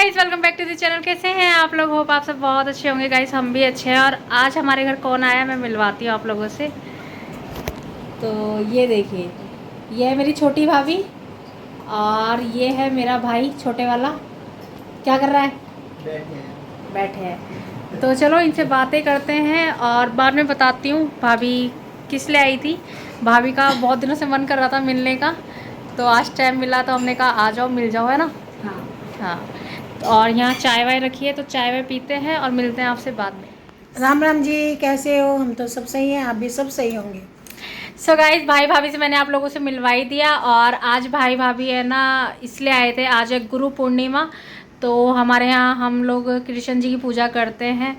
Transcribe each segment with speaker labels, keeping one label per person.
Speaker 1: Guys, welcome back to the channel. कैसे हैं आप लोग? होप आप सब बहुत अच्छे होंगे। गाइस हम भी अच्छे हैं। और आज हमारे घर कौन आया मैं मिलवाती हूँ आप लोगों से। तो ये देखिए, ये है मेरी छोटी भाभी और ये है मेरा भाई छोटे वाला। क्या कर रहा है? बैठे हैं। तो चलो इनसे बातें करते हैं और बाद में बताती हूँ भाभी किस लिए आई थी। भाभी का बहुत दिनों से मन कर रहा था मिलने का, तो आज टाइम मिला तो हमने कहा आ जाओ मिल जाओ, है ना। हाँ हाँ। और यहाँ चाय वाय रखी है तो चाय वाय पीते हैं और मिलते हैं आपसे बाद में।
Speaker 2: राम राम जी, कैसे हो? हम तो सब सही हैं, आप भी सब सही होंगे।
Speaker 1: सो गाइस, भाई भाभी से मैंने आप लोगों से मिलवाई दिया और आज भाई भाभी है ना इसलिए आए थे। आज है गुरु पूर्णिमा, तो हमारे यहाँ हम लोग कृष्ण जी की पूजा करते हैं।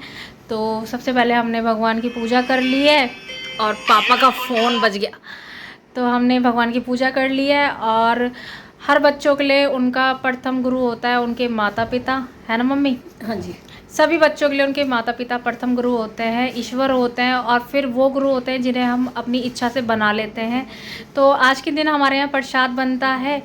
Speaker 1: तो सबसे पहले हमने भगवान की पूजा कर ली है और पापा का फ़ोन बज गया। तो हमने भगवान की पूजा कर ली है और हर बच्चों के लिए उनका प्रथम गुरु होता है उनके माता पिता, है ना मम्मी?
Speaker 2: हाँ जी।
Speaker 1: सभी बच्चों के लिए उनके माता पिता प्रथम गुरु होते हैं, ईश्वर होते हैं और फिर वो गुरु होते हैं जिन्हें हम अपनी इच्छा से बना लेते हैं। तो आज के दिन हमारे यहाँ प्रसाद बनता है।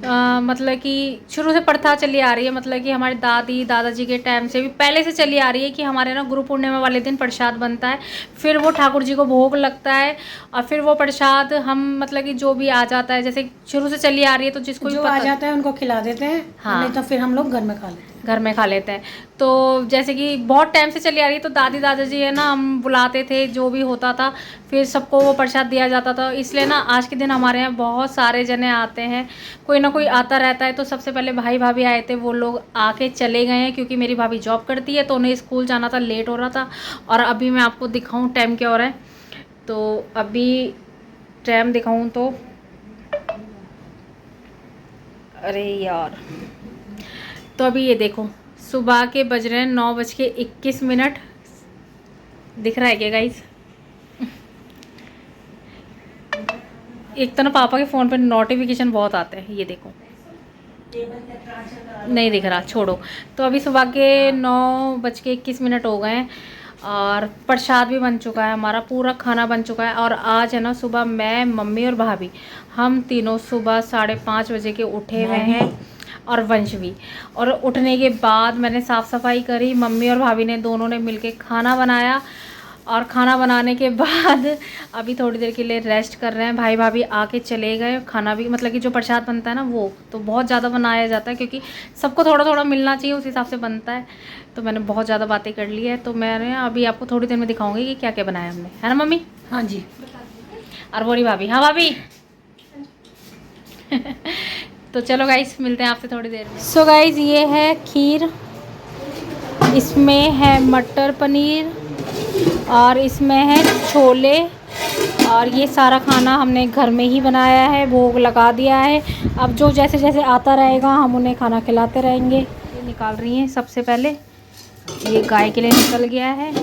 Speaker 1: मतलब कि शुरू से प्रथा चली आ रही है, मतलब कि हमारे दादी दादाजी के टाइम से भी पहले से चली आ रही है कि हमारे ना गुरु पूर्णिमा वाले दिन प्रसाद बनता है। फिर वो ठाकुर जी को भोग लगता है और फिर वो प्रसाद हम मतलब कि जो भी आ जाता है, जैसे शुरू से चली आ रही है तो जिसको भी
Speaker 2: जो
Speaker 1: पता
Speaker 2: आ जाता है उनको खिला देते हैं।
Speaker 1: हाँ,
Speaker 2: नहीं तो फिर हम लोग घर में खा लेते हैं।
Speaker 1: घर में खा लेते हैं। तो जैसे कि बहुत टाइम से चली आ रही है तो दादी दादाजी है ना हम बुलाते थे, जो भी होता था फिर सबको वो प्रसाद दिया जाता था। इसलिए ना आज के दिन हमारे यहाँ बहुत सारे जने आते हैं, कोई ना कोई आता रहता है। तो सबसे पहले भाई भाभी आए थे, वो लोग आके चले गए हैं क्योंकि मेरी भाभी जॉब करती है तो उन्हें स्कूल जाना था, लेट हो रहा था। और अभी मैं आपको दिखाऊँ टाइम क्या हो रहा है, तो अभी टाइम दिखाऊँ तो अरे यार, तो अभी ये देखो सुबह के बज रहे हैं 9:21। दिख रहा है क्या गाइस? एक तो ना पापा के फ़ोन पे नोटिफिकेशन बहुत आते हैं, ये देखो। नहीं दिख रहा, छोड़ो। तो अभी सुबह के 9:21 हो गए हैं और प्रसाद भी बन चुका है, हमारा पूरा खाना बन चुका है। और आज है ना सुबह मैं मम्मी और भाभी हम तीनों सुबह 5:30 बजे के उठे हुए हैं और वंश भी। और उठने के बाद मैंने साफ़ सफाई करी, मम्मी और भाभी ने दोनों ने मिलके खाना बनाया। और खाना बनाने के बाद अभी थोड़ी देर के लिए रेस्ट कर रहे हैं। भाई भाभी आके चले गए। खाना भी मतलब कि जो प्रसाद बनता है ना वो तो बहुत ज़्यादा बनाया जाता है क्योंकि सबको थोड़ा थोड़ा मिलना चाहिए, उस हिसाब से बनता है। तो मैंने बहुत ज़्यादा बातें कर ली है, तो मैंने अभी आपको थोड़ी देर में दिखाऊंगी कि क्या क्या बनाया हमने, है ना मम्मी?
Speaker 2: हाँ जी।
Speaker 1: और बोरी भाभी, हाँ भाभी। तो चलो गाइस मिलते हैं आपसे थोड़ी देर में। सो गाइस ये है खीर, इसमें है मटर पनीर और इसमें है छोले। और ये सारा खाना हमने घर में ही बनाया है, भोग लगा दिया है। अब जो जैसे जैसे आता रहेगा हम उन्हें खाना खिलाते रहेंगे। ये निकाल रही हैं सबसे पहले, ये गाय के लिए निकल गया है।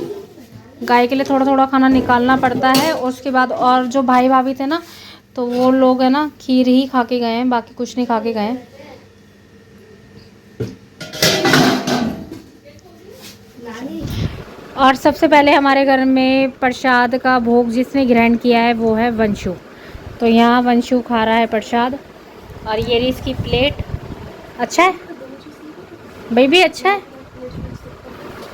Speaker 1: गाय के लिए थोड़ा थोड़ा खाना निकालना पड़ता है। उसके बाद और जो भाई भाभी थे ना तो वो लोग है ना खीर ही खा के गए हैं, बाकी कुछ नहीं खा के गए हैं। और सबसे पहले हमारे घर में प्रसाद का भोग जिसने ग्रहण किया है वो है वंशु। तो यहाँ वंशु खा रहा है प्रसाद और ये रही इसकी प्लेट। अच्छा है बेबी, अच्छा है।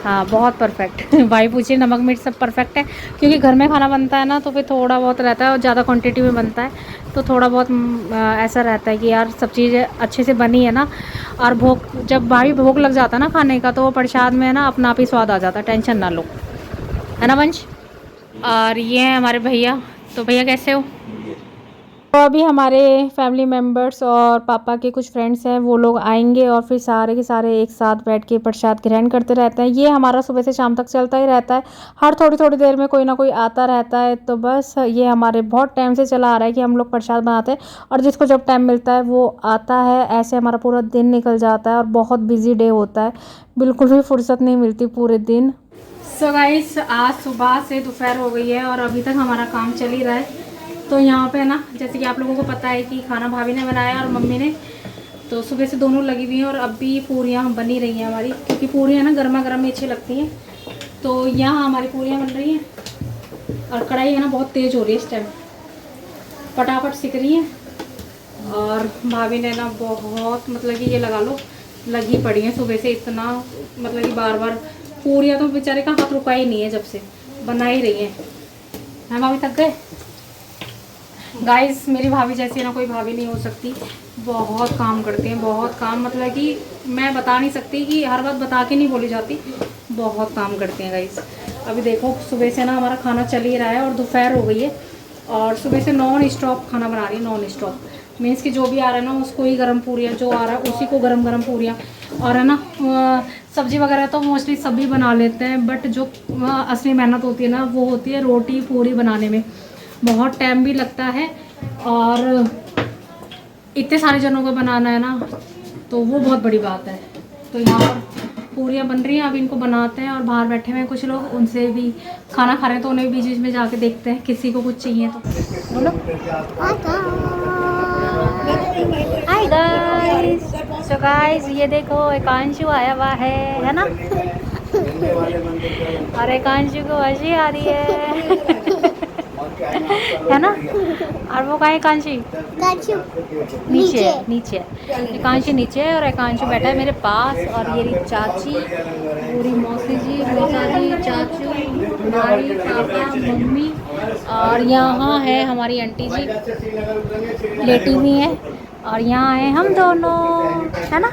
Speaker 1: हाँ बहुत परफेक्ट। भाई पूछिए नमक मिर्च सब परफेक्ट है क्योंकि घर में खाना बनता है ना तो फिर थोड़ा बहुत रहता है और ज़्यादा क्वांटिटी में बनता है तो थोड़ा बहुत ऐसा रहता है कि यार सब चीज़ें अच्छे से बनी है ना। और भोग जब भाई भोग लग जाता है ना खाने का तो वो प्रसाद में है ना अपना आप ही स्वाद आ जाता है, टेंशन ना लो, है ना वंश? और ये है हमारे भैया। तो भैया कैसे हो? तो अभी हमारे फैमिली मेम्बर्स और पापा के कुछ फ्रेंड्स हैं वो लोग आएंगे और फिर सारे के सारे एक साथ बैठ के प्रसाद ग्रहण करते रहते हैं। ये हमारा सुबह से शाम तक चलता ही रहता है, हर थोड़ी थोड़ी देर में कोई ना कोई आता रहता है। तो बस ये हमारे बहुत टाइम से चला आ रहा है कि हम लोग प्रसाद बनाते हैं और जिसको जब टाइम मिलता है वो आता है। ऐसे हमारा पूरा दिन निकल जाता है और बहुत बिजी डे होता है, बिल्कुल भी फुर्सत नहीं मिलती पूरे दिन। सो गाइस आज सुबह से दोपहर हो गई है और अभी तक हमारा काम चल ही रहा है। तो यहाँ पे ना जैसे कि आप लोगों को पता है कि खाना भाभी ने बनाया और मम्मी ने, तो सुबह से दोनों लगी हुई हैं। और अभी पूरियाँ बनी रही हैं हमारी, क्योंकि पूरियाँ ना गर्मा गर्म में अच्छी लगती हैं। तो यहाँ हमारी पूरियाँ बन रही हैं और कढ़ाई है ना बहुत तेज़ हो रही है इस टाइम, फटाफट सिक रही हैं। और भाभी ने ना बहुत मतलब कि ये लगा लो लगी पड़ी हैं सुबह से, इतना मतलब कि बार बार पूरियाँ तो बेचारे का हाथ रुका ही नहीं है, जब से बना ही रही हैं। हम अभी थक गए गाइस। मेरी भाभी जैसी है ना कोई भाभी नहीं हो सकती, बहुत काम करती हैं, बहुत काम, मतलब कि मैं बता नहीं सकती, कि हर बात बता के नहीं बोली जाती, बहुत काम करती हैं गाइस। अभी देखो सुबह से ना हमारा खाना चल ही रहा है और दोपहर हो गई है, और सुबह से नॉन स्टॉप खाना बना रही है, नॉन स्टॉप मीन्स कि जो भी आ रहा है ना उसको ही गर्म पूरियाँ, जो आ रहा है उसी को गर्म गर्म पूरियाँ। और है ना सब्ज़ी वगैरह तो मोस्टली सभी बना लेते हैं, बट जो असली मेहनत होती है ना वो होती है रोटी पूरी बनाने में, बहुत टाइम भी लगता है, और इतने सारे जनों को बनाना है ना, तो वो बहुत बड़ी बात है। तो यहाँ पर पूरियाँ बन रही हैं, अब इनको बनाते हैं, और बाहर बैठे हुए हैं कुछ लोग, उनसे भी खाना खा रहे हैं, तो उन्हें भी बीच बीच में जाके देखते हैं किसी को कुछ चाहिए तो। बोलो हाय गाइस। सो गाइस ये देखो एकांशु आया हुआ है ना, और एकांशु को हंसी आ रही है ना। और वो कहाँ है कांशी? नीचे नीचे एकांशी नीचे है, और एकांशु बैठा है मेरे पास, और ये रही चाची, पूरी मौसी जी, मौसा जी, चाचू, भाई, पापा, मम्मी, और यहाँ है हमारी आंटी जी लेटी हुई है, और यहाँ है हम दोनों, है ना।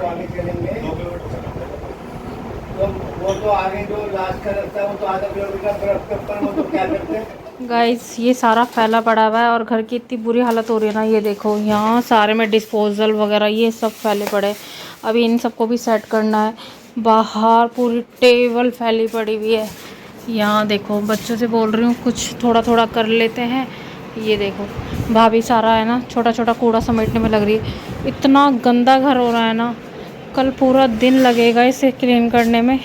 Speaker 1: वो तो आगे जो लास्ट का रास्ता है वो तो आधा किलोमीटर बर्फ के ऊपर, वो तो क्या करते हैं गाइस। ये सारा फैला पड़ा हुआ है, और घर की इतनी बुरी हालत हो रही है ना, ये देखो यहाँ सारे में डिस्पोजल वगैरह ये सब फैले पड़े। अभी इन सबको भी सेट करना है। बाहर पूरी टेबल फैली पड़ी हुई है। यहाँ देखो बच्चों से बोल रही हूँ कुछ थोड़ा थोड़ा कर लेते हैं। ये देखो भाभी सारा है ना छोटा छोटा कूड़ा समेटने में लग रही है। इतना गंदा घर हो रहा है ना, कल पूरा दिन लगेगा इसे क्लीन करने में,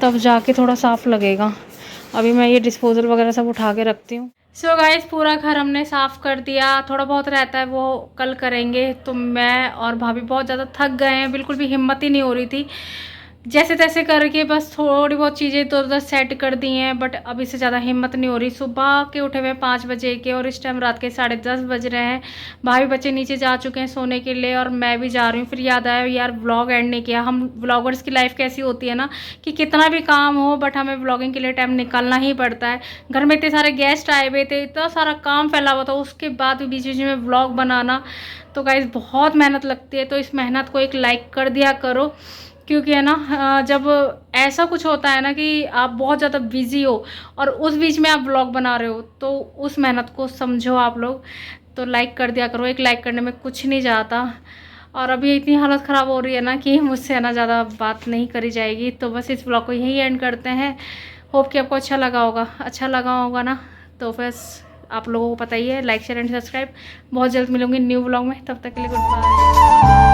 Speaker 1: तब जाके थोड़ा साफ़ लगेगा। अभी मैं ये डिस्पोजल वगैरह सब उठा के रखती हूँ। सो गाइस पूरा घर हमने साफ़ कर दिया, थोड़ा बहुत रहता है वो कल करेंगे। तो मैं और भाभी बहुत ज़्यादा थक गए हैं, बिल्कुल भी हिम्मत ही नहीं हो रही थी, जैसे तैसे करके बस थोड़ी बहुत चीज़ें तो उधर सेट कर दी हैं, बट अभी से ज़्यादा हिम्मत नहीं हो रही। सुबह के उठे हुए 5 बजे के, और इस टाइम रात के 10:30 बज रहे हैं। भाई बच्चे नीचे जा चुके हैं सोने के लिए, और मैं भी जा रही हूँ। फिर याद आया यार व्लॉग एंड नहीं किया। हम व्लॉगर्स की लाइफ कैसी होती है ना, कि कितना भी काम हो बट हमें व्लॉगिंग के लिए टाइम निकालना ही पड़ता है। घर में इतने सारे गेस्ट आए हुए थे, इतना सारा काम फैला हुआ था, उसके बाद भी बीच बीच में व्लॉग बनाना, तो गाइस बहुत मेहनत लगती है। तो इस मेहनत को एक लाइक कर दिया करो, क्योंकि है ना जब ऐसा कुछ होता है ना कि आप बहुत ज़्यादा बिजी हो और उस बीच में आप व्लॉग बना रहे हो, तो उस मेहनत को समझो आप लोग। तो लाइक कर दिया करो, एक लाइक करने में कुछ नहीं जाता। और अभी इतनी हालत ख़राब हो रही है ना कि मुझसे है ना ज़्यादा बात नहीं करी जाएगी। तो बस इस व्लॉग को यही एंड करते हैं। होप कि आपको अच्छा लगा होगा ना। तो बस आप लोगों को पता ही है, लाइक शेयर एंड सब्सक्राइब। बहुत जल्द मिलूंगी न्यू व्लॉग में, तब तक के लिए गुड बाय।